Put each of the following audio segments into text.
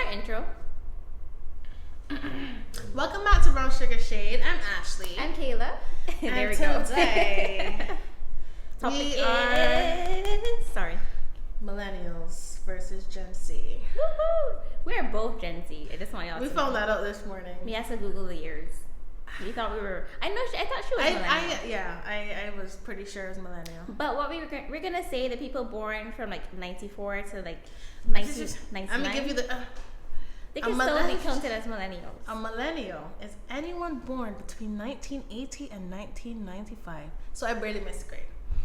our intro. Welcome back to Brown Sugar Shade. I'm Ashley. I'm Kayla. There we go. Today, we are... Sorry. Millennials versus Gen Z. Woohoo! We're both Gen Z. I just want y'all to know. We found that out this morning. We had to Google the years. We thought we were... I thought she was millennial. I was pretty sure it was millennial. But what we're going to say, the people born from like 94 to like 1999. I'm going to give you the... They can still be counted as millennials. A millennial is anyone born between 1980 and 1995. So I barely missed a grade.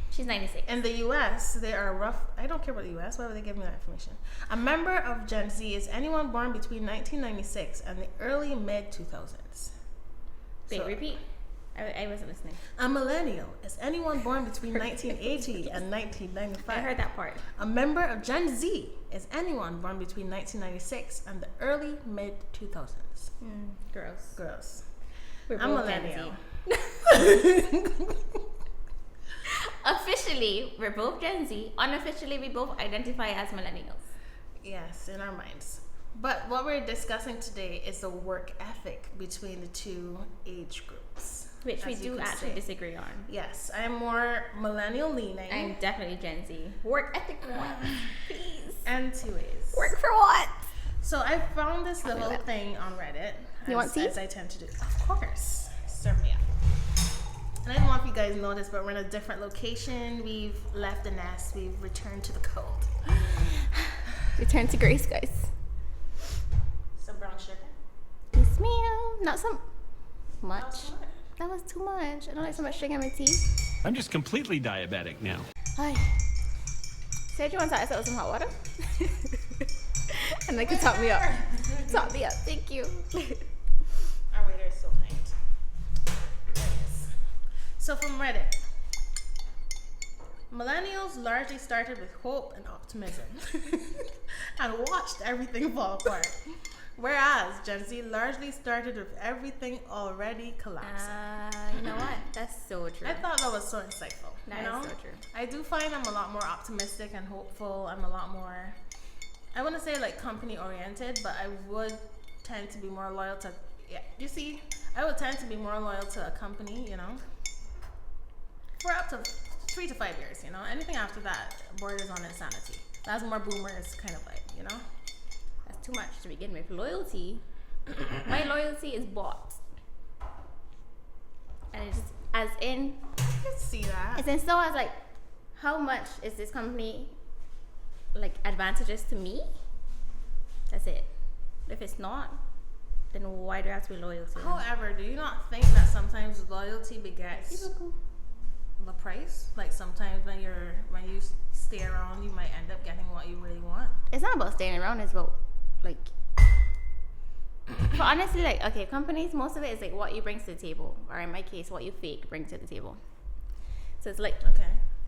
She's 96. In the U.S., they are rough. I don't care about the U.S. Why would they give me that information? A member of Gen Z is anyone born between 1996 and the early mid-2000s. Wait, repeat. I wasn't listening. A millennial is anyone born between 1980 and 1995. I heard that part. A member of Gen Z is anyone born between 1996 and the early mid-2000s. Gross. I'm millennial. Officially, we're both Gen Z. Unofficially, we both identify as millennials. Yes, in our minds. But what we're discussing today is the work ethic between the two age groups. Which we do actually disagree on. Yes, I'm more millennial leaning. I'm definitely Gen Z. Work ethic for what? Please. And two ways. Work for what? So I found this little thing on Reddit. You want tea? As I tend to do. Of course. Serve me up. And I don't know if you guys noticed, but we're in a different location. We've left the nest. We've returned to the cold. Return to grace, guys. Some brown sugar. Yes, ma'am. Not so much. Not so much. That was too much. I don't like so much sugar in my tea. I'm just completely diabetic now. Hi. Said you want to start with some hot water? And they can top me up. Top me up. Thank you. Our waiter is so kind. There it is. So from Reddit. Millennials largely started with hope and optimism and watched everything fall apart. Whereas Gen Z largely started with everything already collapsing. You know what? That's so true. I thought that was so insightful. That is so true. I do find I'm a lot more optimistic and hopeful. I'm a lot more, I want to say like company oriented, but I would tend to be more loyal to, I would tend to be more loyal to a company, for up to 3 to 5 years, Anything after that borders on insanity. That's more boomers kind of like, That's too much to begin with. Loyalty. My loyalty is bought. And it's just, as in... I can see that. As in, so I was like, how much is this company, advantageous to me? That's it. If it's not, then why do I have to be loyal to them? However, do you not think that sometimes loyalty begets the price? Like sometimes when you stay around, you might end up getting what you really want. It's not about staying around, it's about but honestly, companies, most of it is what you bring to the table, or in my case, what you fake bring to the table. So it's okay,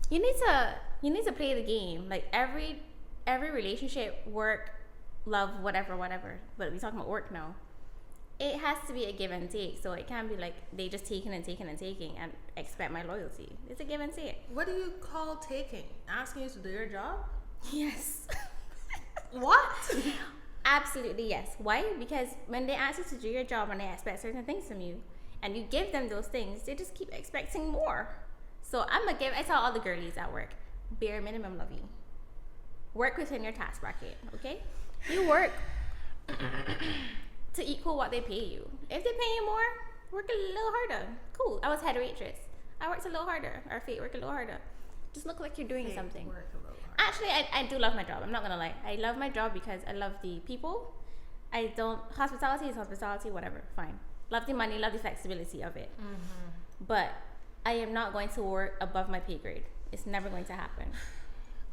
you need to play the game. Every relationship, work, love, whatever. But we're talking about work now. It has to be a give and take. So it can't be they just taking and expect my loyalty. It's a give and take. What do you call taking? Asking you to do your job? Yes. What? Absolutely yes. Why? Because when they ask you to do your job and they expect certain things from you, and you give them those things, they just keep expecting more. So I tell all the girlies at work, bare minimum love you. Work within your task bracket, okay? You work to equal what they pay you. If they pay you more, work a little harder. Cool. I was head waitress. I worked a little harder. Our fate work a little harder. Just look like you're doing something. Work a little harder. Actually, I do love my job. I'm not gonna lie. I love my job because I love the people. Hospitality is hospitality, whatever, fine. Love the money, love the flexibility of it. Mm-hmm. But I am not going to work above my pay grade. It's never going to happen.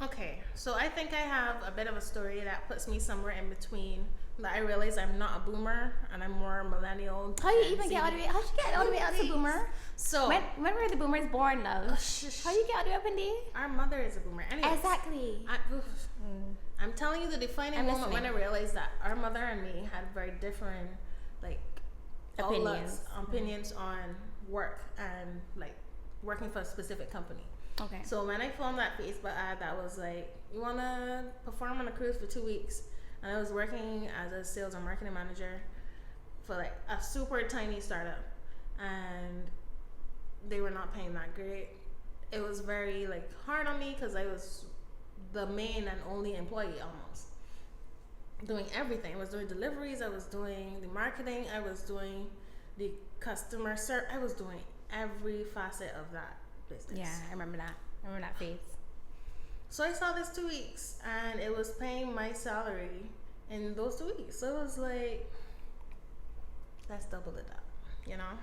Okay, so I think I have a bit of a story that puts me somewhere in between. That I realize I'm not a boomer and I'm more millennial. How you even get all the way? How'd you get all the way out to boomer? So when were the boomers born, love? How you get all the way up in there? Our mother is a boomer. Anyways, exactly. I'm telling you the defining moment when I realized that our mother and me had very different opinions on work and working for a specific company. Okay. So when I found that Facebook ad that was you want to perform on a cruise for 2 weeks, and I was working as a sales and marketing manager for like a super tiny startup, and they were not paying that great. It was very like hard on me because I was the main and only employee almost, doing everything. I was doing deliveries, I was doing the marketing, I was doing the customer service, I was doing every facet of that business. Yeah, I remember that. I remember that phase. So I saw this 2 weeks, and it was paying my salary in those 2 weeks. So it was like, let's double it up, you know?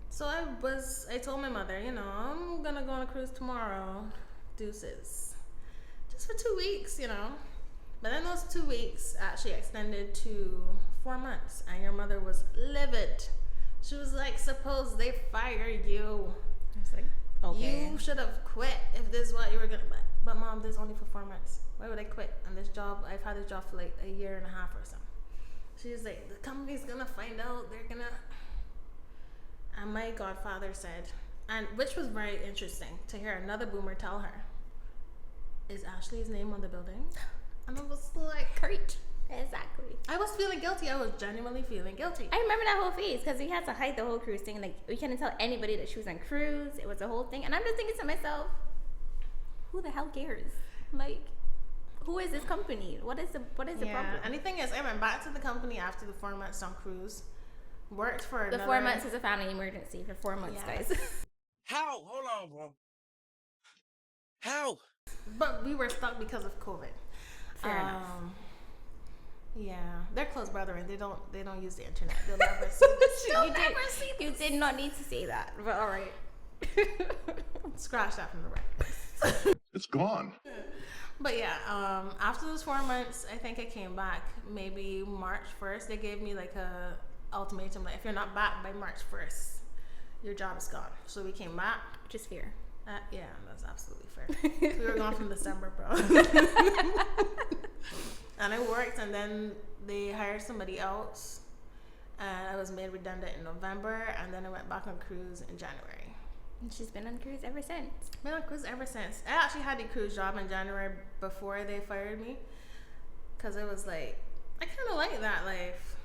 So I told my mother, you know, I'm gonna go on a cruise tomorrow, deuces. Just for 2 weeks, you know? But then those 2 weeks actually extended to 4 months, and your mother was livid. She was like, suppose they fire you. I was like, okay. You should have quit if this is what you were gonna. But mom, this is only for 4 months. Why would I quit on this job? I've had this job for like a year and a half or so. She was like, the company's gonna find out. They're gonna. And my godfather said, and which was very interesting to hear another boomer tell her, is Ashley's name on the building? And I was like, Courage. Exactly. I was feeling guilty. I was genuinely feeling guilty. I remember that whole phase because we had to hide the whole cruise thing. Like, we couldn't tell anybody that she was on cruise. It was a whole thing. And I'm just thinking to myself, who the hell cares? Like, who is this company? What is the problem? And the thing is, I went back to the company after the 4 months on cruise. Worked for the 4 months is a family emergency for 4 months, Yes. guys. How? Hold on, bro. How? But we were stuck because of COVID. Fair enough. Yeah, they're close brethren. They don't use the internet. They'll never see this. You did not need to say that, but all right. Scratch that from the record. It's gone. But yeah, after those 4 months, I think I came back maybe March 1st. They gave me like a ultimatum, like if you're not back by March 1st, your job is gone. So we came back. Which is fair. Yeah, that's absolutely fair. We were gone from December, bro. And I worked, and then they hired somebody else, and I was made redundant in November, and then I went back on cruise in January. And she's been on cruise ever since. Been on cruise ever since. I actually had a cruise job in January before they fired me, because I was like, I kind of like that life.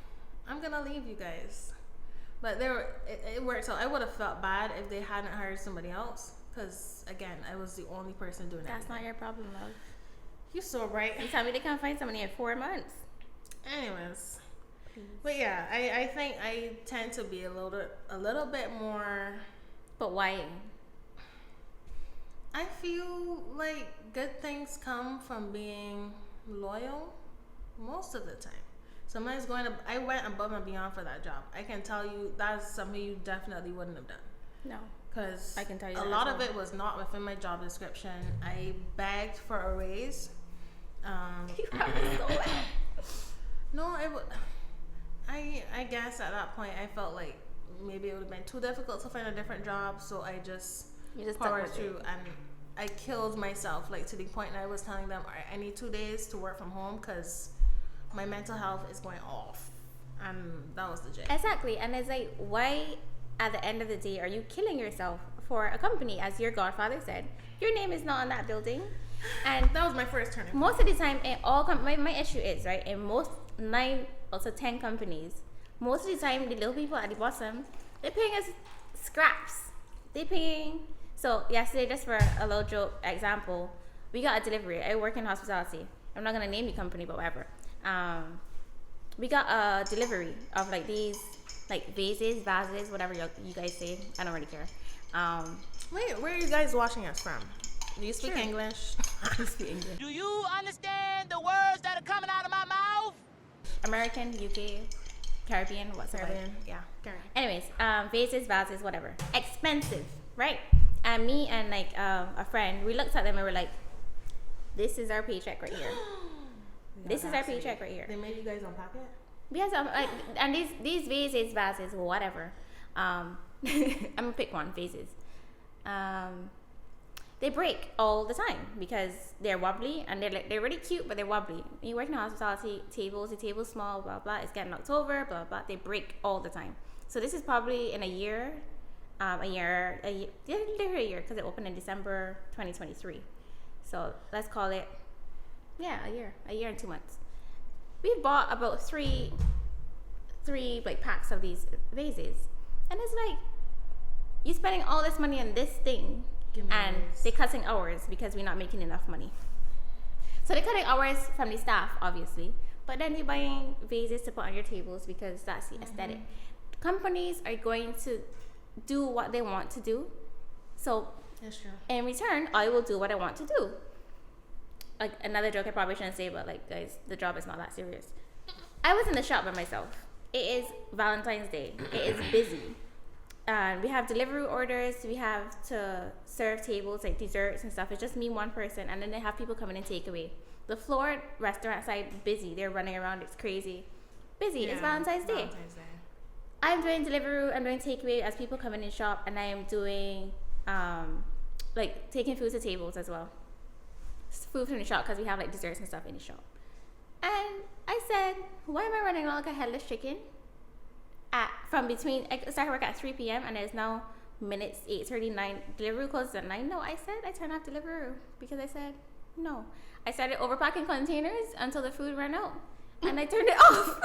I'm gonna leave you guys. But it worked out. I would have felt bad if they hadn't hired somebody else, because again, I was the only person doing that. That's not your problem, love. You're so right. You tell me they can't find somebody in 4 months. Anyways, but yeah, I think I tend to be a little bit more. But why? I feel like good things come from being loyal most of the time. Somebody's I went above and beyond for that job. I can tell you that's something you definitely wouldn't have done. No. Because I can tell you a that lot as of well. it was not within my job description. I begged for a raise. No, I guess at that point I felt like maybe it would have been too difficult to find a different job, so I just powered through, and I killed myself, like to the point that I was telling them, I need 2 days to work from home because my mental health is going off, and that was the J. Exactly. And it's like, why at the end of the day are you killing yourself for a company? As your godfather said, your name is not on that building. And That was my first turning point. most of the time in all my issue is, right, in most 9 also 10 companies, most of the time the little people at the bottom, they're paying us scraps. They're paying. So yesterday, just for a little joke example, we got a delivery. I work in hospitality. I'm not gonna name the company, but whatever. We got a delivery of like these like vases, whatever you guys say. I don't really care. Wait, where are you guys watching us from? Do you speak Sure. English? I speak English. Do you understand the words that are coming out of my mouth? American, UK, Caribbean, whatsoever. Caribbean. Yeah, Caribbean. Anyways, vases, whatever. Expensive, right? And me and like a friend, we looked at them and we're like, this is our paycheck right here. This is our paycheck right here. They made you guys unpack it? Because like, and these vases, whatever. I'm gonna pick one, vases. They break all the time because they're wobbly and they're really cute, but they're wobbly. You work in hospitality, the table's small, blah blah. It's getting knocked over, blah blah. They break all the time. So this is probably in a year, literally a year, because it opened in December 2023. So let's call it, a year and 2 months. we bought about three like packs of these vases, and it's like you spending all this money on this thing, and they're cutting hours because we're not making enough money. So they're cutting hours from the staff, obviously, but then you're buying vases to put on your tables because that's the aesthetic. Companies are going to do what they want to do, so That's true. in return, I will do what I want to do. Like another joke I probably shouldn't say, but like, guys, the job is not that serious. I was in the shop by myself. It is Valentine's Day. It is busy. And we have delivery orders. We have to serve tables, like desserts and stuff. It's just me, one person. And then they have people coming in takeaway. The floor restaurant side, busy. They're running around. It's crazy. Busy. It's Valentine's Day. I'm doing delivery. I'm doing takeaway as people come in and shop. And I am doing, like, taking food to tables as well. Food from the shop because we have, like, desserts and stuff in the shop. And I said, why am I running around like a headless chicken? I started work at 3 p.m. and it's now minutes 8:39. Deliveroo closes at 9. No, I said I turned off Deliveroo because I said no. I started overpacking containers until the food ran out, and I turned it off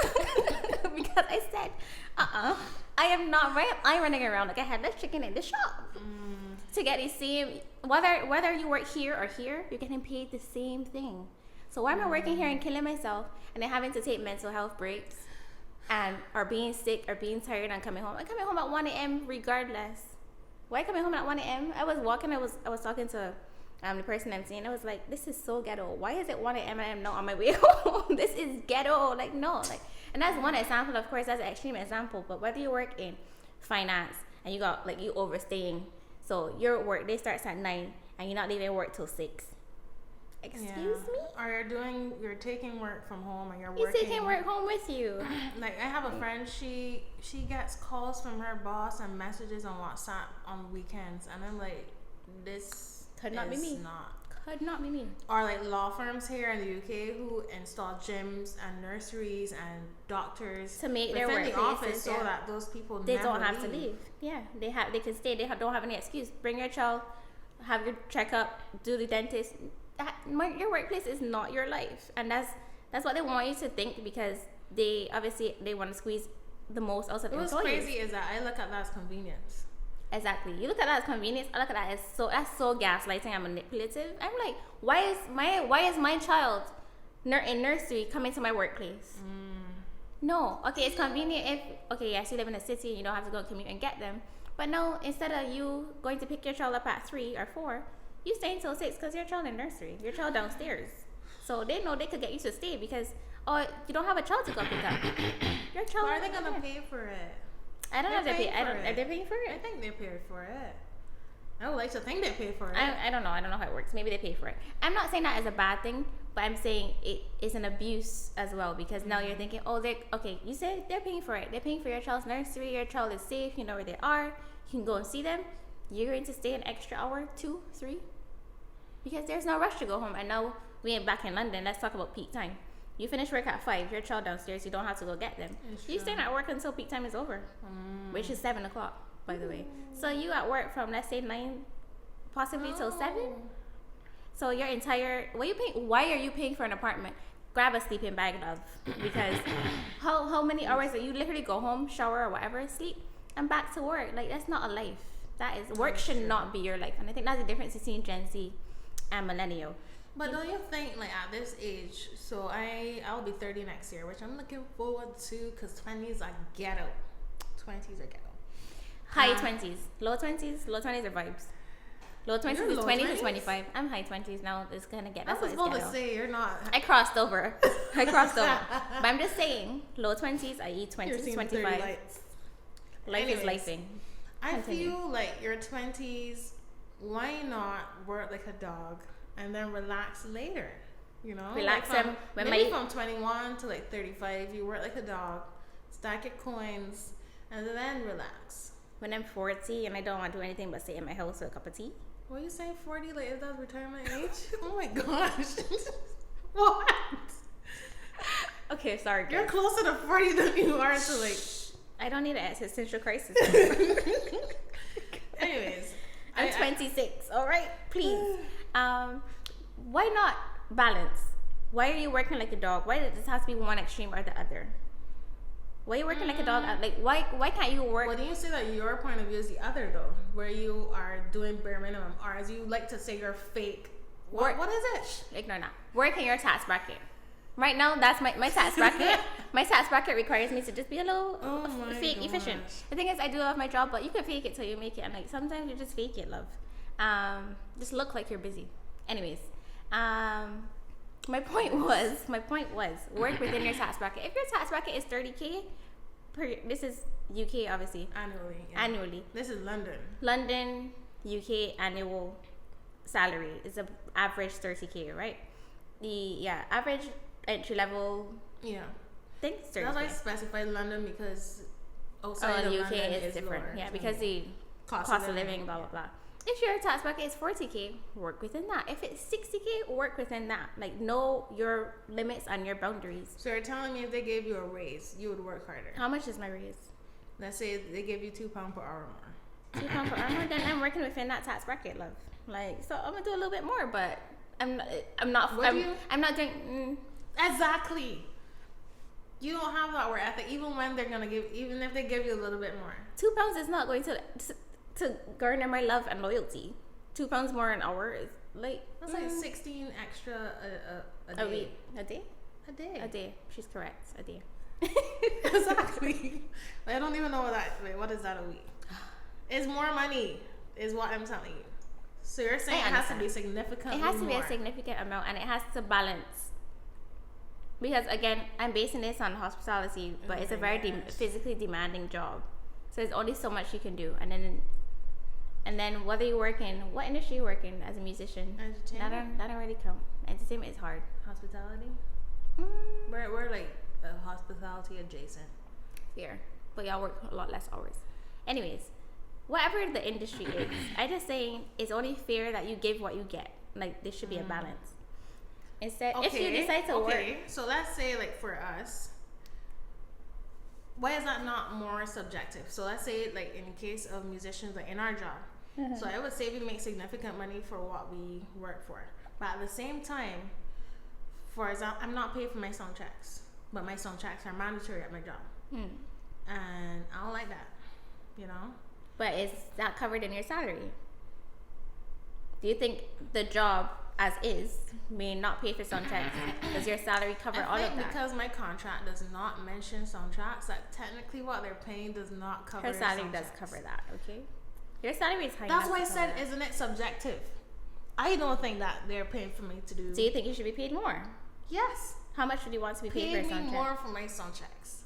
because I said, I am not right. I'm running around like a headless chicken in the shop to get the same. Whether you work here or here, you're getting paid the same thing. So why am I working here and killing myself and then having to take mental health breaks and or being sick or being tired and coming home? I'm coming home at 1 a.m. regardless. Why coming home at 1 a.m.? I was walking, I was talking to the person I'm seeing. I was like, this is so ghetto. Why is it 1 a.m. and I'm not on my way home? This is ghetto. Like, no. Like, and that's one example. Of course, that's an extreme example. But whether you work in finance and you got, like, you overstaying. So your work day starts at 9 and you're not leaving work till 6. Excuse me? Or you're taking work from home and you're He's working. taking work home with you. Like, I have a friend, she gets calls from her boss and messages on WhatsApp on weekends, and I'm like, this Could not be me. Could not be me. Or like law firms here in the UK who install gyms and nurseries and doctors to make their within work the office so that those people they never don't have leave. to leave. Yeah, they can stay. They don't have any excuse. Bring your child, have your checkup, do the dentist. Your workplace is not your life, and that's what they want you to think, because they want to squeeze the most out of employees. What's crazy is that I look at that as convenience. Exactly. You look at that as convenience. I look at that as that's so gaslighting and manipulative. I'm like, why is my child in nursery coming to my workplace? No. Okay, it's convenient if yes, you live in a city and you don't have to go commute and get them. But no, instead of you going to pick your child up at 3 or 4, you stay until 6 because your child in nursery. Your child downstairs. So they know they could get you to stay because you don't have a child to go pick up. Your child. Why are they gonna pay for it? I don't know if they pay. Are they paying for it? I think they paid for it. I would like to think they pay for it. I don't know. I don't know how it works. Maybe they pay for it. I'm not saying that as a bad thing, but I'm saying it is an abuse as well, because now you're thinking, you said they're paying for it. They're paying for your child's nursery. Your child is safe. You know where they are. You can go and see them. You're going to stay an extra hour, 2, 3, because there's no rush to go home. And now we ain't back in London. Let's talk about peak time. You finish work at 5. Your child downstairs. You don't have to go get them. You stay at work until peak time is over, which is 7 o'clock, by the way. So you at work from, let's say, 9, possibly till 7. So your entire why are you paying for an apartment? Grab a sleeping bag, love, because how many hours that you literally go home, shower or whatever, sleep, and back to work? Like, that's not a life. That is work should not be your life. And I think that's the difference between Gen Z and Millennial. But don't you think, like, at this age, so I'll be 30 next year, which I'm looking forward to, because 20s are ghetto. 20s are ghetto. High 20s. Low 20s? Low 20s are vibes. Low 20s is 20 to 25. I'm high 20s now. It's going to get... I was about to say, you're not... I crossed over. But I'm just saying, low 20s, i.e. 20 to 25. Life is lifing. I feel like your 20s, why not work like a dog and then relax later? You know, relax like them. Maybe from 21 to like 35, you work like a dog, stack your coins, and then relax. When I'm 40 and I don't want to do anything but sit in my house with a cup of tea. What are you saying, 40? Like, is that retirement age? Oh my gosh. What? Okay, sorry, guys. You're closer to 40 than you are to, like... I don't need an existential crisis. Anyways. I'm 26, all right? Please. Why not balance Why are you working like a dog? Why does this have to be one extreme or the other? Why are you working like a dog? Like, why can't you work? Well, do you say that your point of view is the other though, where you are doing bare minimum, or as you like to say, you're fake? What is it? Ignore that. Work in your tax bracket. Right now, that's my tax bracket. My tax bracket requires me to just be a little efficient. The thing is, I do love my job, but you can fake it till you make it. And like sometimes you just fake it, love. Just look like you're busy. Anyways, my point was work within your tax bracket. If your tax bracket is 30K, this is UK obviously. Annually. Yeah. Annually. This is London. London, UK annual salary is a average 30K, right? The average entry level. Yeah. I think it's 30K. That's why I specified London because outside in of the UK London it's different. lower. Yeah, because the cost of living, blah blah blah. If your tax bracket is 40K, work within that. If it's 60K, work within that. Like, know your limits and your boundaries. So you're telling me if they gave you a raise, you would work harder? How much is my raise? Let's say they give you £2 per hour more. £2 per hour, then I'm working within that tax bracket, love. Like, so I'm gonna do a little bit more, but I'm not doing. Exactly. You don't have that work ethic, even if they give you a little bit more. £2 is not going to garner my love and loyalty. £2 more an hour is like that's like 16 extra a day. A week. A day? A day. A day. She's correct. A day. Exactly. I don't even know what is that a week? It's more money, is what I'm telling you. So you're saying it has to be significantly more. It has to be a significant amount, and it has to balance. Because again, I'm basing this on hospitality, but it's a very physically demanding job. So there's only so much you can do, and then whether you work in what industry you work in as a musician, entertainment, that don't really count. Entertainment is hard. Hospitality. We're like hospitality adjacent. Fair, but y'all work a lot less hours. Anyways, whatever the industry is, I just saying it's only fair that you give what you get. Like there should be a balance. Instead, if you decide to work, so let's say like for us. Why is that not more subjective? So let's say like in case of musicians, like in our job. So I would say we make significant money for what we work for. But at the same time, for example, I'm not paid for my sound checks. But my sound checks are mandatory at my job. And I don't like that. You know? But it's not covered in your salary. Do you think the job as is may not pay for sound checks? Does your salary cover all of that? Because my contract does not mention soundtracks, that technically what they're paying does not cover. Her salary does cover that, okay? Your salary is high. That's why I said, isn't it subjective? I don't think that they're paying for me to do. Do you think you should be paid more? Yes. How much would you want to be paid for a sound check? Pay me more for my sound checks.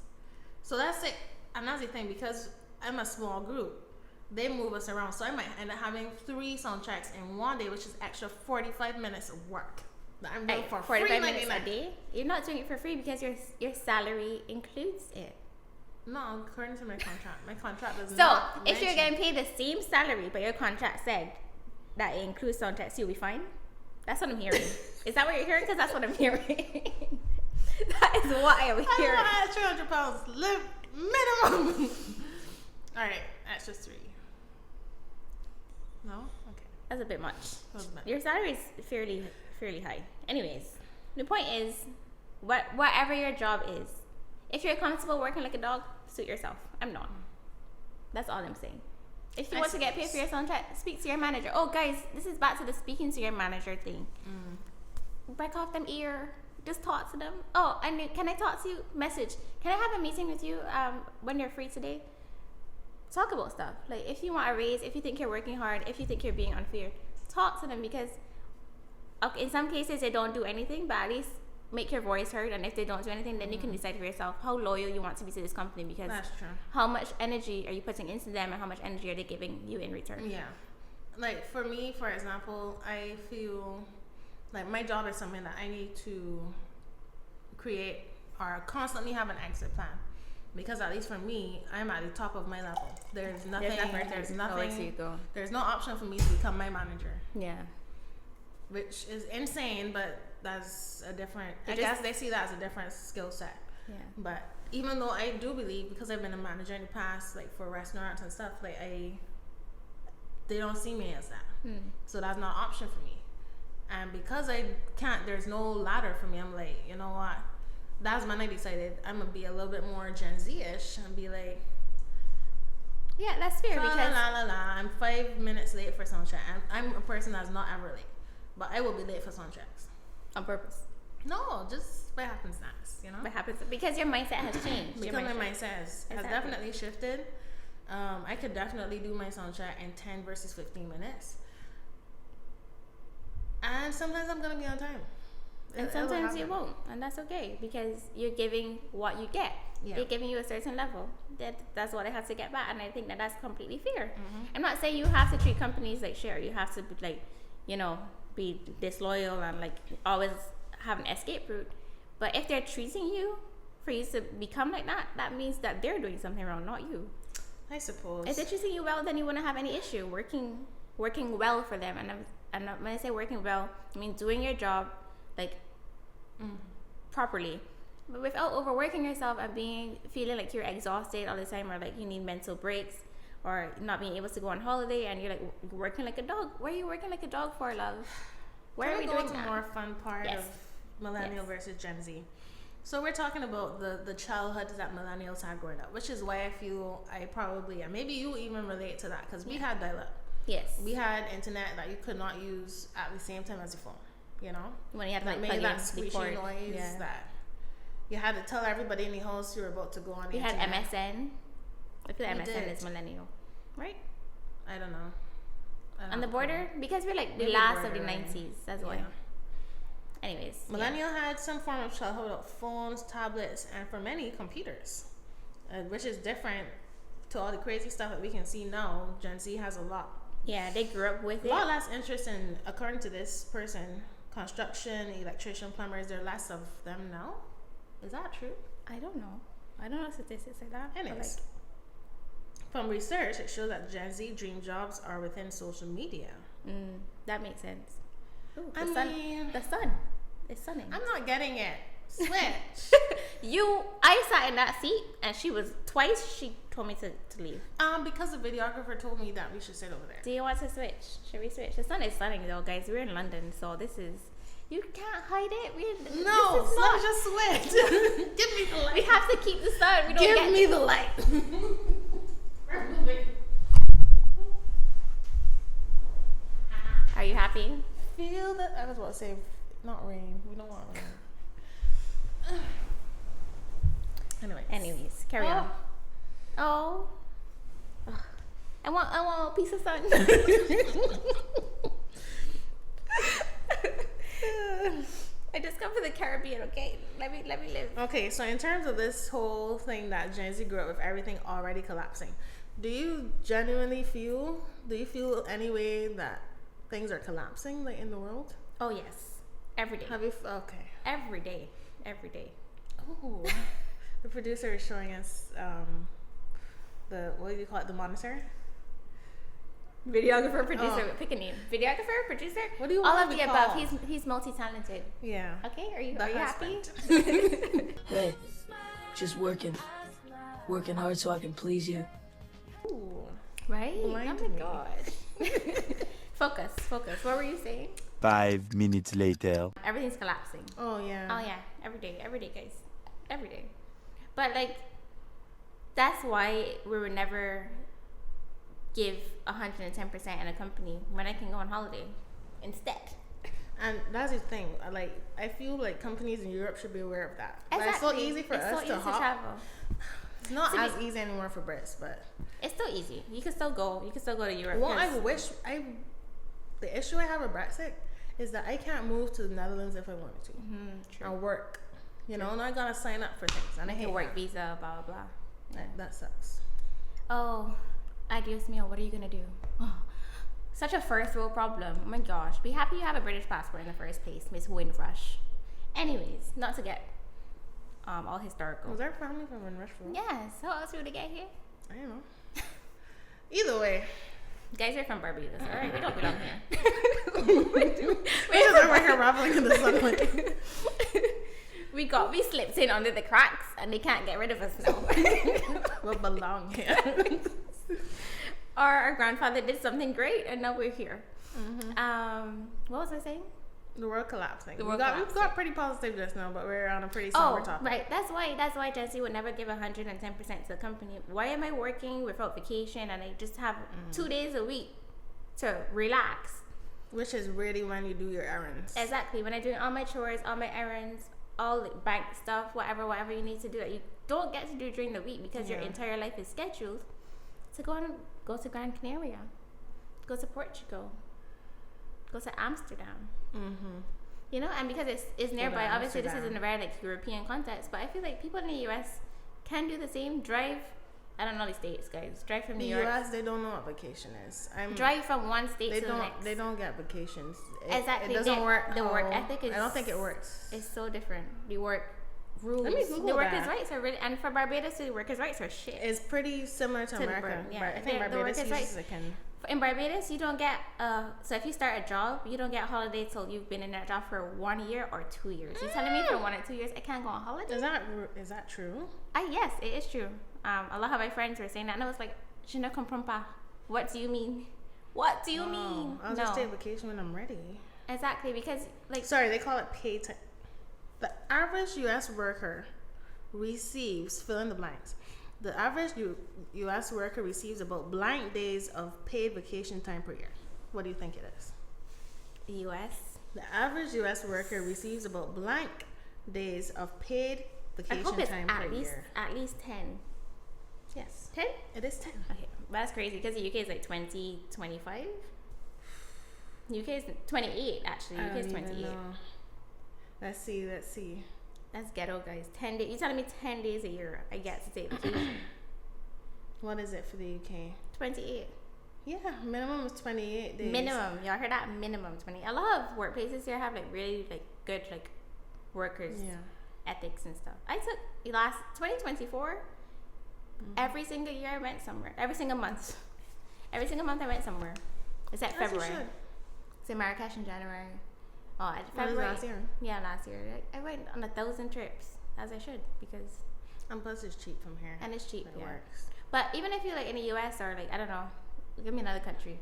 So that's it. Another thing, because I'm a small group, they move us around, so I might end up having 3 sound checks in one day, which is extra 45 minutes of work that I'm doing for 45 minutes a day. You're not doing it for free because your salary includes it. No, according to my contract does so not. So if you're getting paid the same salary, but your contract said that it includes sound checks, you'll be fine. That's what I'm hearing. Is that what you're hearing? Because that's what I'm hearing. That is what I am hearing. I want to add 300 pounds live minimum. All right, that's just 3. No? Okay. That's a bit much. Your salary is fairly high. Anyways, the point is, whatever your job is, if you're comfortable working like a dog, suit yourself. I'm not. That's all I'm saying. If you want to get paid for your sound check, speak to your manager. Oh, guys, this is back to the speaking to your manager thing. Break off them ear. Just talk to them. Oh, can I talk to you? Message. Can I have a meeting with you when you're free today? Talk about stuff. Like, if you want a raise, if you think you're working hard, if you think you're being unfair, talk to them, because in some cases they don't do anything, but at least make your voice heard. And if they don't do anything, then you can decide for yourself how loyal you want to be to this company, because that's true. How much energy are you putting into them, and how much energy are they giving you in return? Yeah. Like for me, for example, I feel like my job is something that I need to create or constantly have an exit plan. Because at least for me, I'm at the top of my level. There's nothing. There's no option for me to become my manager. Yeah. Which is insane, but that's a different. I guess they see that as a different skill set. Yeah. But even though I do believe, because I've been a manager in the past, like for restaurants and stuff, like they don't see me as that. So that's not an option for me. And because I can't, there's no ladder for me. I'm like, you know what? That's when I decided I'm gonna be a little bit more Gen Z-ish and be like, Yeah, that's fair because I'm 5 minutes late for sound check. I'm a person that's not ever late, but I will be late for sound checks. on purpose. No, just by happenstance, you know. What happens because your mindset has changed. Because my mindset has Exactly. definitely shifted. I could definitely do my sound check in 10 versus 15 minutes. And sometimes I'm gonna be on time. And sometimes you won't, and that's okay because you're giving what you get. Yeah. They're giving you a certain level. That's what it has to get back, and I think that's completely fair. I'm not saying you have to treat companies like share. You have to be disloyal and like always have an escape route. But if they're treating you for you to become like that, that means that they're doing something wrong, not you. I suppose. If they're treating you well, then you wouldn't have any issue working well for them. And when I say working well, I mean doing your job like properly, but without overworking yourself and feeling like you're exhausted all the time, or like you need mental breaks, or not being able to go on holiday, and you're like working like a dog. Why are you working like a dog for, love? Where are we doing to that? more fun part Yes. of Millennial versus Gen Z. So we're talking about the childhood that Millennials had growing up, which is why I feel I probably, and maybe you even relate to that, because we had dial-up. Yes. We had internet that you could not use at the same time as your phone. You know, When you had to that like made plug that in the squishy cord. noise Yeah. that you had to tell everybody in the house you were about to go on. We the had internet. MSN. I feel like We MSN did. is millennial, right? I don't know. On the border, because we're like the Maybe last of the border, right? 90s. That's why. Yeah. Anyways, Millennial had some form of childhood without phones, tablets, and for many, computers, which is different to all the crazy stuff that we can see now. Gen Z has a lot. Yeah, they grew up with A it. lot less interest in, according to this person, construction, electrician, plumbers. There are less of them now. Is that true? I don't know statistics like that. but, Anyways, from research, it shows that Gen Z dream jobs are within social media. That makes sense. Ooh, I mean, the sun. It's sunning. I'm not getting it. Switch. I sat in that seat, and she told me to leave. Because the videographer told me that we should sit over there. Do you want to switch? Should we switch? The sun is sunning though, guys. We're in London, so you can't hide it. No, this is let's just switch. Give me the light. We have to keep the sun. We don't Give me the light. We're moving. Are you happy? Feel that. I was about to say, not rain. We don't want rain. Anyways, carry on. Oh. Ugh. I want a piece of sun. I just come from the Caribbean, okay? Let me live. Okay, so in terms of this whole thing that Gen Z grew up with everything already collapsing, do you feel any way that things are collapsing like in the world? Oh yes, every day. Okay. Every day. Oh, the producer is showing us what do you call it? The monitor. Videographer, producer, pick a name. Videographer, producer. What do you all want of to the be above. called? He's multi-talented. Yeah. Okay, are you The happy? husband. Hey, just working hard so I can please you. Ooh. Right? Blind oh my me. god. Focus. What were you saying? 5 minutes later. Everything's collapsing. Oh yeah. Oh yeah, every day, guys, every day. But like, that's why we would never give 110% in a company when I can go on holiday instead. And that's the thing. I feel like companies in Europe should be aware of that. Like, it's so Exactly. easy for It's us so easy to hop. travel. It's not To as be- easy anymore for Brits, but It's still easy. You can still go. You can still go to Europe. what 'cause- the issue I have with Brexit is that I can't move to the Netherlands if I wanted to True. and work. You know, and I gotta sign up for things, and I hate Your work that. visa, blah blah blah. That sucks. Oh, adios mio. What are you gonna do? Such a first world problem. Oh my gosh. Be happy you have a British passport in the first place, Miss Windrush. Anyways, not to get all historical. Was our family from Rushville? Yes. How else would we get here? I don't know. Either way, Guys are from Barbados. All right, we don't belong here. we just over here raveling in the sunlight. we slipped in under the cracks, and they can't get rid of us now. We belong here. Or our grandfather did something great, and now we're here. What was I saying? The world collapsing. The We've world got collapsing. pretty positive just now, but we're on a pretty Oh, somber topic. right. That's why Jesse would never give 110% to the company. Why am I working without vacation and I just have 2 days a week to relax? Which is really when you do your errands. Exactly. When I'm doing all my chores, all my errands, all the bank stuff, whatever you need to do that you don't get to do during the week because your entire life is scheduled to go to Gran Canaria, go to Portugal, go to Amsterdam. You know, and because it's nearby, obviously this is in a very like European context, but I feel like people in the US can do the same. Drive, I don't know the states, guys. Drive from New York. The US, they don't know what vacation is. Drive from one state to the next. They don't get vacations. Exactly. It doesn't work. The work ethic is. I don't think it works. It's so different. The work rules. Let me Google the workers' that. rights are really, and for Barbados, the workers' rights are shit. It's pretty similar to America. Burn, yeah. But I think The Barbados workers' uses rights. it In Barbados, you don't get so if you start a job, you don't get holiday till you've been in that job for 1 year or 2 years. You telling me for 1 or 2 years I can't go on holiday? Is that true? Yes, it is true. A lot of my friends were saying that, and I was like, "Je ne comprends pas. What do you mean? What do you mean?" I'll just take vacation when I'm ready. Exactly, because like Sorry, they call it paid time. The average U.S. worker receives, fill in the blanks. The average U.S. worker receives about blank days of paid vacation time per year. What do you think it is? the U.S. The average U.S. worker receives about blank days of paid I vacation hope it's time per year. at least 10. Yes. 10? It is 10. Okay, that's crazy because the UK is like 20, 25. UK is 28 actually. I UK is don't even 28. know. Let's see. That's ghetto, guys. 10 days. You telling me 10 days a year I get to take vacation? What is it for the UK? 28. Yeah, minimum is 28 days. Minimum. Y'all heard that? Minimum 20. A lot of workplaces here have like really like good like workers ethics and stuff. I took last 2024. Every single year I went somewhere. Every single month. Every single month I went somewhere. Except As you February. should. So Marrakesh in January. Oh, What was February. last year? Yeah, last year. I went on 1,000 trips as I should because And plus it's cheap from here. and it's cheap. It Yeah. works. But even if you're like in the US or like I don't know, give me another country.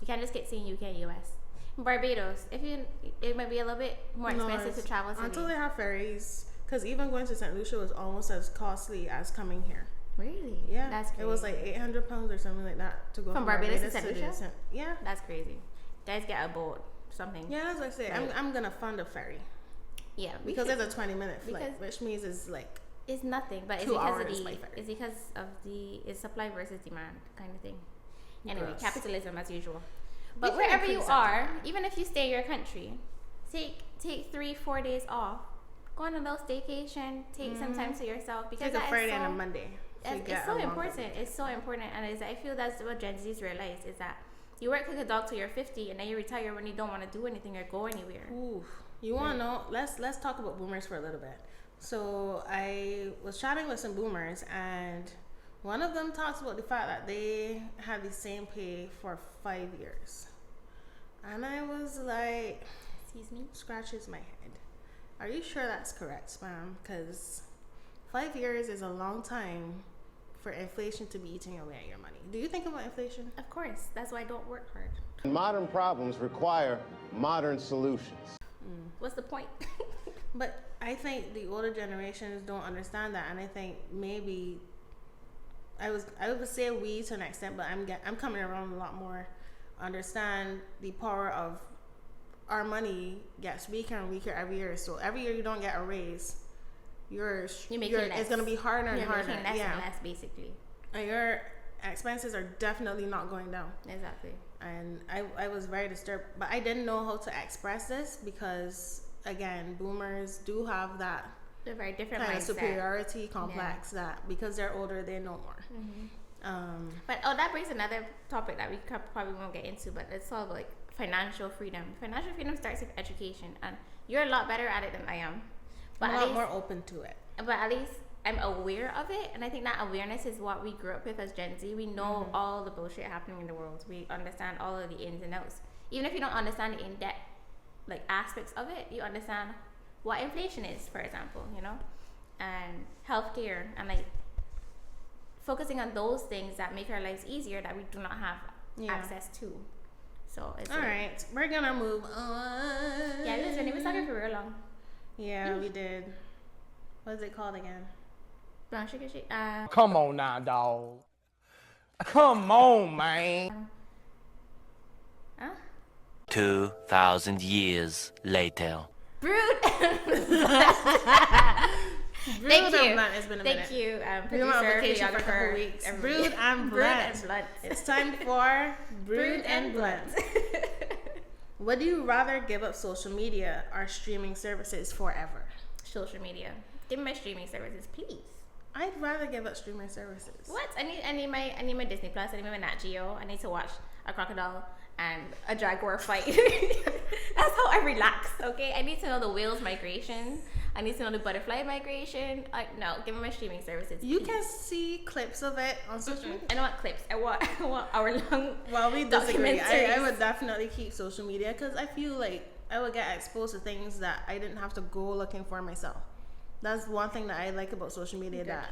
You can't just get seeing UK, US. Barbados, it might be a little bit more expensive to travel to. Until they have ferries. Because even going to St. Lucia was almost as costly as coming here. Really? Yeah. That's crazy. It was like £800 or something like that to go From Barbados to St. the Lucia? Yeah. That's crazy. Guys, get a boat, something. Yeah, that's what I say. Right. I'm going to fund a ferry. Yeah, Because it's a 20-minute flight, because- which means it's like it's nothing, but it's 2 because of hours the by ferry. it's supply versus demand kind of thing. Anyway, Gross. capitalism as usual. We But can wherever you increase are, that. even if you stay in your country, take 3-4 days off. Go on a little staycation. Take some time to yourself because take a that is Friday so, and a Monday. So you It's get so a longer important. weekend. It's so important, and I feel that's what Gen Z's realize is that you work like a dog till you're 50, and then you retire when you don't want to do anything or go anywhere. Ooh, you want to know? Let's talk about boomers for a little bit. So I was chatting with some boomers, and one of them talks about the fact that they had the same pay for 5 years, and I was like, Excuse me. scratches my head. Are you sure that's correct, Spam? Because 5 years is a long time for inflation to be eating away at your money. Do you think about inflation? Of course, that's why I don't work hard. Modern problems require modern solutions. What's the point? But I think the older generations don't understand that, and I think maybe I would say we to an extent, but I'm coming around a lot more. Understand the power of our money gets weaker and weaker every year. So every year you don't get a raise, You're making less. it's gonna be harder and You're harder. making less yeah, and less, basically. and your expenses are definitely not going down. Exactly. And I was very disturbed, but I didn't know how to express this because again, boomers do have that They're very different kind of mindset. superiority complex that because they're older they know more. But that brings another topic that we probably won't get into, but it's all like financial freedom. Financial freedom starts with education, and you're a lot better at it than I am. But I'm a at lot least, more open to it. but at least I'm aware of it, and I think that awareness is what we grew up with as Gen Z. We know all the bullshit happening in the world. We understand all of the ins and outs. Even if you don't understand the in-depth like aspects of it, you understand what inflation is, for example, you know, and healthcare, and like focusing on those things that make our lives easier that we do not have Yeah. access to. So it's All right, we're gonna move on. Yeah, listen, it was talking for real long. Yeah, we did. What is it called again? Brown sugar shake. Come on now, dog. Come on, man. 2,000 years later. Brood. Thank Brood you. and Blunt. It's been a minute. Thank you, We've been on producer, vacation for a couple videographer, weeks. everybody. Brood and Brood Blunt. and Blunt. It's time for Brood and Blunt. Would you rather give up social media or streaming services forever? Social media. Give me my streaming services, please. I'd rather give up streaming services. What? I need my Disney Plus. I need my Nat Geo. I need to watch a crocodile and a jaguar fight. That's how I relax. Okay. I need to know the whale's migration. I need to know the butterfly migration. No, give me my streaming services. You please. can see clips of it on social media. I don't want clips. I want hour-long. Well, we disagree. I documentaries. would definitely keep social media because I feel like I would get exposed to things that I didn't have to go looking for myself. That's one thing that I like about social media, that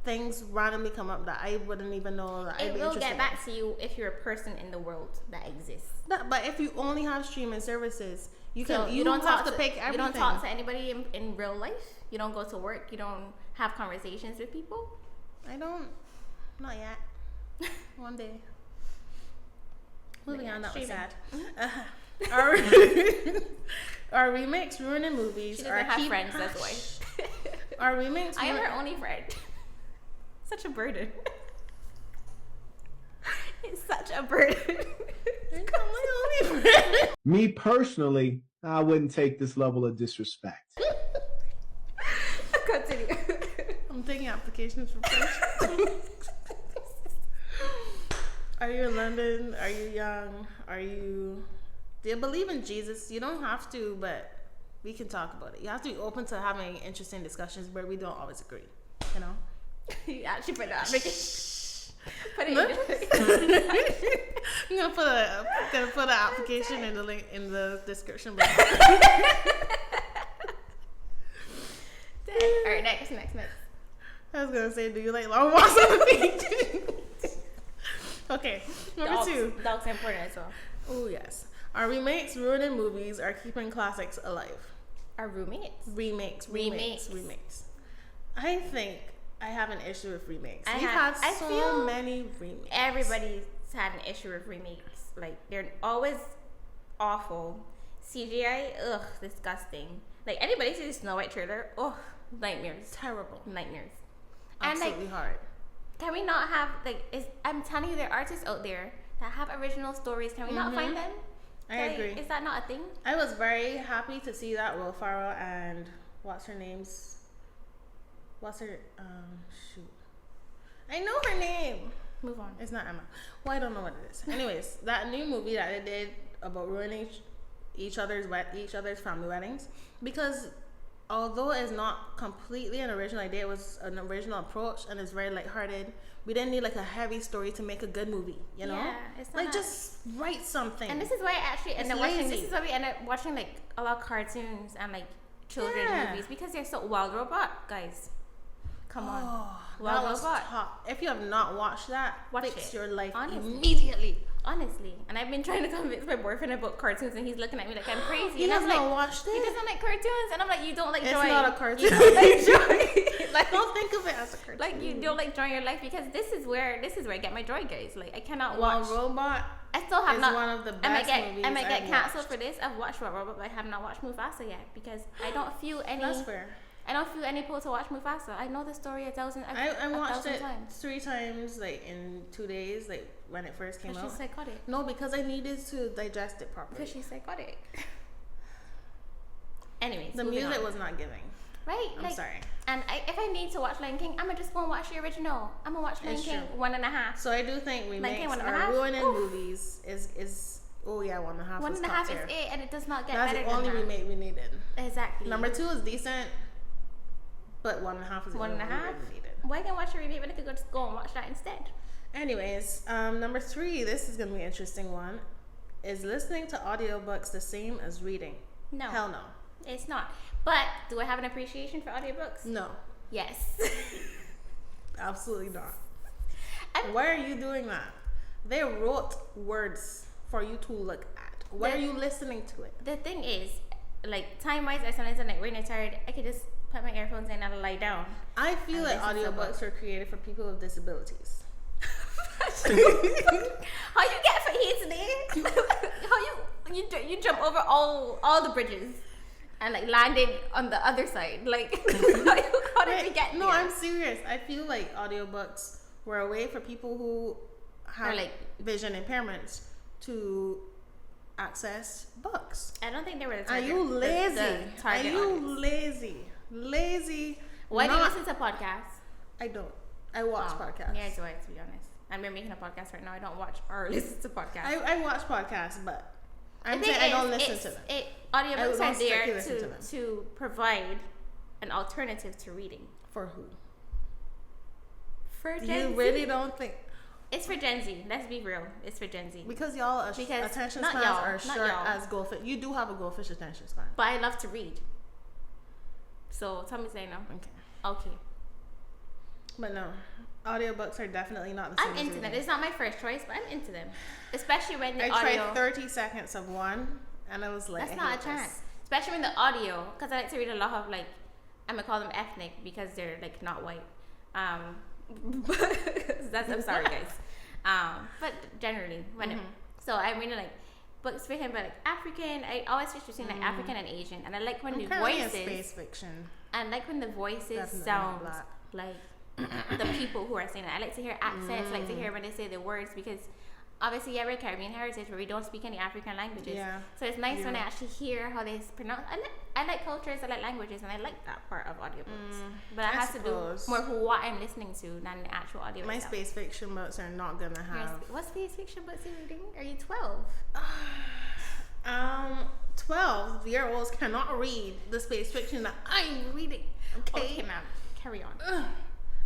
things randomly come up that I wouldn't even know that I'd It be will interested get back to you if you're a person in the world that exists. But if you only have streaming services, you So can you don't have to pick everything. You don't talk to anybody in real life. You don't go to work. You don't have conversations with people. I don't. Not yet. One day. Moving on. That was sad. Our remakes ruining movies. She doesn't have friends. That's why. Our remakes. I am her only friend. Such a burden. It's such a burden. You're not my only friend. Me personally, I wouldn't take this level of disrespect. Continue. I'm taking applications for French. Are you in London? Are you young? Do you believe in Jesus? You don't have to, but we can talk about it. You have to be open to having interesting discussions where we don't always agree. You know? You actually put that. Put it I'm gonna put an application in the link in the description below. All right, next. I was gonna say, do you like long walks on the beach? Okay, number 2. Dogs are important as well. Oh yes, our remakes ruining movies are keeping classics alive. Our roommates. Remakes. I think I have an issue with remakes. I We've have- had I so feel many remakes. Everybody's had an issue with remakes. Like, they're always awful. CGI, ugh, disgusting. Like, anybody sees the Snow White trailer, ugh, nightmares. Terrible. Nightmares. Absolutely And, like, hard. can we not have, I'm telling you, there are artists out there that have original stories. Can we not find them? I Like, agree. Is that not a thing? I was very happy to see that Will Ferrell and what's her shoot. I know her name. Move on. It's not Emma. Well, I don't know what it is. Anyways, that new movie that they did about ruining each other's family weddings, because although it's not completely an original idea, it was an original approach and it's very lighthearted. We didn't need like a heavy story to make a good movie, you know? Yeah, it's like not. just write something. And this is why I actually end up watching. lazy. This is why we end up watching like a lot of cartoons and like children Yeah. movies, because they're so Wild Robot, guys. Come on, that Wild was Robot. top. If you have not watched that, Watch fix it. your life Honestly. immediately. Honestly, and I've been trying to convince my boyfriend about cartoons, and he's looking at me like I'm crazy. He and has I'm not like, watched he it. doesn't like cartoons, and I'm like, you don't like It's joy. not a cartoon. You don't like joy. Like, Don't think of it as a cartoon. like you don't like joy in your life, because this is where I get my joy, guys. Like, I cannot Wild watch. Robot I still have is not. one of the I might best get movies I've canceled watched. for this. I've watched Wild Robot, but I have not watched Mufasa yet, because I don't feel any. That's fair. I don't feel any pull to watch Mufasa. I know the story I watched it times. 3 times, like in 2 days, like when it first came Because out. she's psychotic. No, because I needed to digest it properly. Because she's psychotic. Anyways, The moving music on. was not giving. Right? I'm sorry. And if I need to watch Lion King, I'm just gonna watch the original. I'm gonna watch Lion It's King true. 1.5. So I do think remakes King, 1.5? are ruining Oof. movies. Is oh yeah, 1.5. 1.5 is it, and it does not get That's better the only than that. remake we needed. Exactly. Number 2 is decent, but 1.5 is the only 1.5. remake we needed. Why can't I watch a remake when I could just go and watch that instead? Anyways, number 3, this is gonna be an interesting one. Is listening to audiobooks the same as reading? No. Hell no. It's not. But do I have an appreciation for audiobooks? No. Yes. Absolutely not. And- Why are you doing that? They wrote words for you to look at? What are you listening to it? The thing is, like, time-wise, I sometimes I'm like really tired. I could just put my earphones in and lie down. I feel like audiobooks were created for people with disabilities. How you get for here today? How you jump over all the bridges and like landed on the other side? Like how did we get No, there? I'm serious. I feel like audiobooks were a way for people who have like vision impairments to access books. I don't think they were the Are target. you lazy? The Are target you audience. lazy? Why do you Not- listen to podcasts? I don't. I watch podcasts. Yeah, do I, to be honest. And we're making a podcast right now. I don't watch or listen to podcasts. I watch podcasts, but I'm The saying thing I don't is, listen it's- to them. Audiobooks I are don't strictly there listen to them. to provide an alternative to reading. For who? For Gen You Z. really don't think? It's for Gen Z. Let's be real. It's for Gen Z. Because y'all Because attention not spans y'all, are not short y'all. as goldfish. You do have a goldfish attention span. But I love to read. So tell me say no. Okay. But no, audiobooks are definitely not the same I'm as into them. reading. It's not my first choice, but I'm into them. Especially when the I audio. tried 30 seconds of one, and I was like, That's I not hate a chance. this. Especially when the audio, because I like to read a lot of like, I'm gonna call them ethnic because they're like not white. I'm sorry guys. But generally, when so I really like books written by like African. I always switch between like African and Asian, and I like when I'm the currently in voices. space fiction. I like when the voices Definitely sound not like the people who are saying it. I like to hear accents. I like to hear when they say the words because obviously, yeah, we're Caribbean heritage where we don't speak any African languages. Yeah. So it's nice when I actually hear how they pronounce. I like cultures, I like languages, and I like that part of audiobooks. But it I has to suppose. do more with what I'm listening to than the actual audio. My itself. space fiction books are not gonna have. What space fiction books are you reading? Are you 12? 12-year-olds cannot read the space fiction that I'm reading. Okay, ma'am. Carry on.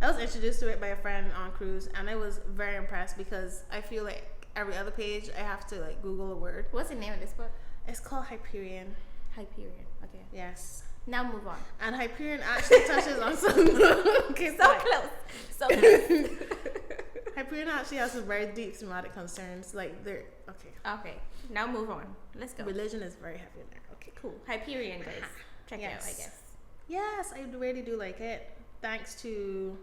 I was introduced to it by a friend on cruise, and I was very impressed because I feel like every other page I have to like Google a word. What's the name of this book? It's called Hyperion. Hyperion. Okay. Yes. Now move on. And Hyperion actually touches on some. Okay, So close. So close. Hyperion actually has some very deep thematic concerns. Like they're okay. Okay. Now move on. Let's go. Religion is very heavy in there. Okay, Cool. Hyperion, guys. Check it out, I Yes. guess. Yes, I really do like it. Thanks to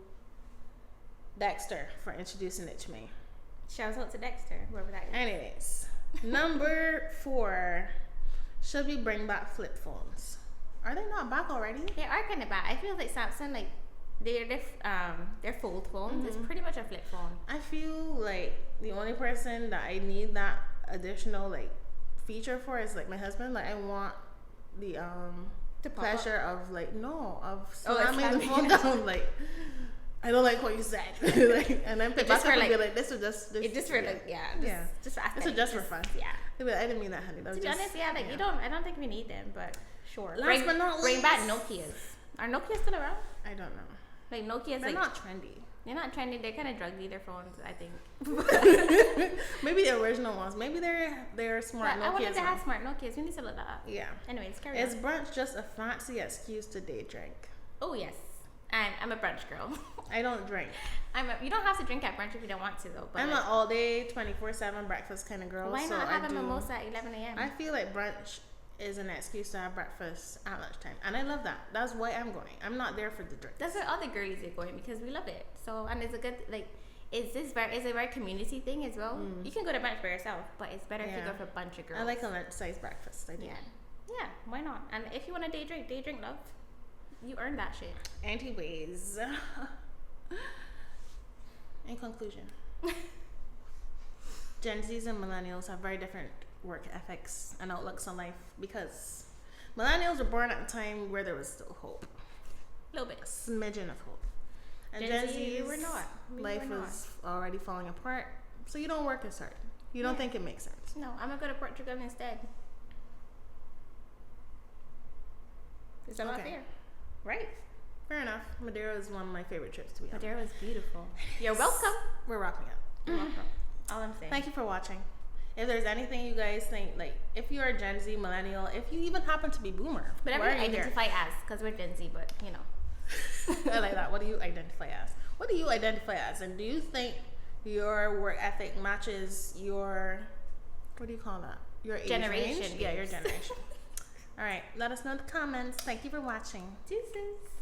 Dexter for introducing it to me. Shout out to Dexter, whoever that is. Anyways, number 4. Should we bring back flip phones? Are they not back already? They are kind of bad. I feel like Samsung, like their fold phones is pretty much a flip phone. I feel like the only person that I need that additional like feature for is like my husband. Like I want the pop pleasure of like of like slamming the phone slamming it. down. Like I don't like what you said. Like, and then pick just back up for, and be like- like, this was just this. It just for like just for This was just for fun. Yeah. They'll be like, I didn't mean that, honey. That was To be just, honest, yeah, like I don't think we need them, but sure. Last but not bring back least- Nokias. Are Nokias still around? I don't know. Like Nokia's They're like not trendy. they're not trendy. They're kind of drug dealer phones, I think. Maybe the original ones. Maybe they're smart But I wonder if Nokias they have now. smart Nokias. We need to look that up. Yeah. Anyways, carry Is on. brunch just a fancy excuse to day drink? Oh yes, and I'm a brunch girl. I don't drink. You don't have to drink at brunch if you don't want to though. But I'm like, an all day, 24/7 breakfast kind of girl. why so not have I a do- mimosa at 11 a.m.? I feel like brunch is an excuse to have breakfast at lunchtime, and I love that. That's why I'm going. I'm not there for the drink. That's where all the girlies are going because we love it. So and it's a good like. Is a very community thing as well? You can go to brunch by yourself, but it's better if you Yeah. go for a bunch of girls. I like a lunch-sized breakfast. I do. Yeah, why not? And if you want a day drink, love. You earned that shit. Anyways, in conclusion, Gen Zs and Millennials have very different work ethics and outlooks on life because Millennials were born at a time where there was still hope, A little bit. a smidgen of hope. And Gen Gen Z, we Z's were not. We life were not. was already falling apart, so you don't work as hard. You don't think it makes sense. No, I'm gonna go to Portugal instead. Is that not Okay. fair? Right. Fair enough. Madeira is one of my favorite trips to be on. Madeira was beautiful. You're welcome. We're wrapping up. You're welcome. All I'm saying. Thank you for watching. If there's anything you guys think, like, if you're a Gen Z, Millennial, if you even happen to be Boomer, Whatever why you are you here? identify as, because we're Gen Z, but you know. I like that. What do you identify as? What do you identify as? And do you think your work ethic matches your What do you call that? Your age Generation range? Yeah, your games. generation. All right. Let us know in the comments. Thank you for watching. Deuces.